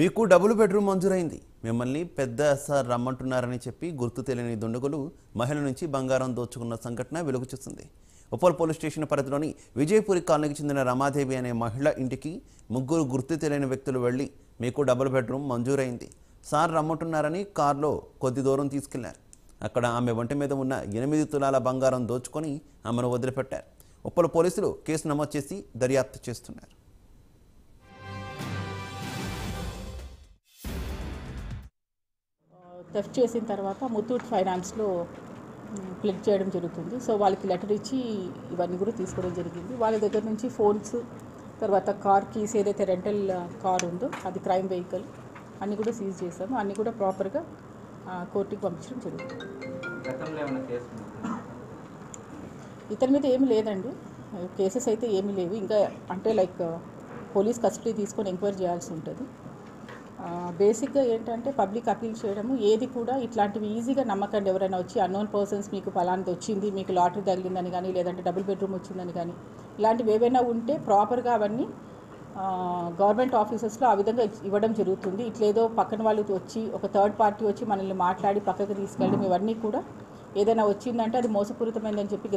మీకు double bedroom మంజూరైంది. మిమ్మల్ని పెద్ద సార్ రమ్మంటున్నారని చెప్పి గుర్తు తెలియని దుండగులు మహిళ నుంచి బంగారం దోచుకున్న సంఘటన వెలుగు చూస్తుంది. ఉప్పల్ పోలీస్ స్టేషన్ పరిధిలోని విజయపురి కాలనీకి చెందిన రమాదేవి అనే మహిళ ఇంటికి ముగ్గురు గుర్తు తెలియని వ్యక్తులు వెళ్లి మీకు డబుల్ బెడ్రూమ్ మంజూరైంది, సార్ రమ్మంటున్నారని కారులో కొద్ది దూరం తీసుకెళ్లారు. అక్కడ ఆమె ఒంటి మీద ఉన్న 8 తులాల బంగారం దోచుకొని ఆమెను వదిలిపెట్టారు. ఉప్పల్ పోలీసులు కేసు నమోదు చేసి దర్యాప్తు చేస్తున్నారు. థెఫ్ట్ చేసిన తర్వాత ముత్తూట్ ఫైనాన్స్లో ప్లెడ్ చేయడం జరుగుతుంది. సో వాళ్ళకి లెటర్ ఇచ్చి ఇవన్నీ కూడా తీసుకోవడం జరిగింది. వాళ్ళ దగ్గర నుంచి ఫోన్స్, తర్వాత కార్ కీస్, ఏదైతే రెంటల్ కార్ ఉందో అది క్రైమ్ వెహికల్ అన్నీ కూడా సీజ్ చేసాము. అన్నీ కూడా ప్రాపర్గా కోర్టుకి పంపించడం జరుగుతుంది. ఇతని మీద ఏమీ లేదండి, కేసెస్ అయితే ఏమీ లేవు. ఇంకా అంటే పోలీస్ కస్టడీ తీసుకొని ఎంక్వైరీ చేయాల్సి ఉంటుంది. బేసిక్గా ఏంటంటే పబ్లిక్ అపీల్ చేయడము, ఏది కూడా ఇట్లాంటివి ఈజీగా నమ్మకండి. ఎవరైనా వచ్చి అన్నోన్ పర్సన్స్ మీకు ఫలానది వచ్చింది, మీకు లాటరీ తగిలిందని కానీ, లేదంటే డబుల్ బెడ్రూమ్ వచ్చిందని కానీ, ఇలాంటివి ఏవైనా ఉంటే ప్రాపర్గా అవన్నీ గవర్నమెంట్ ఆఫీసెస్లో ఆ విధంగా ఇవ్వడం జరుగుతుంది. ఇట్లేదో పక్కన వాళ్ళు వచ్చి ఒక థర్డ్ పార్టీ వచ్చి మనల్ని మాట్లాడి పక్కకు తీసుకెళ్ళడం, ఇవన్నీ కూడా ఏదైనా వచ్చిందంటే అది మోసపూరితమైందని చెప్పి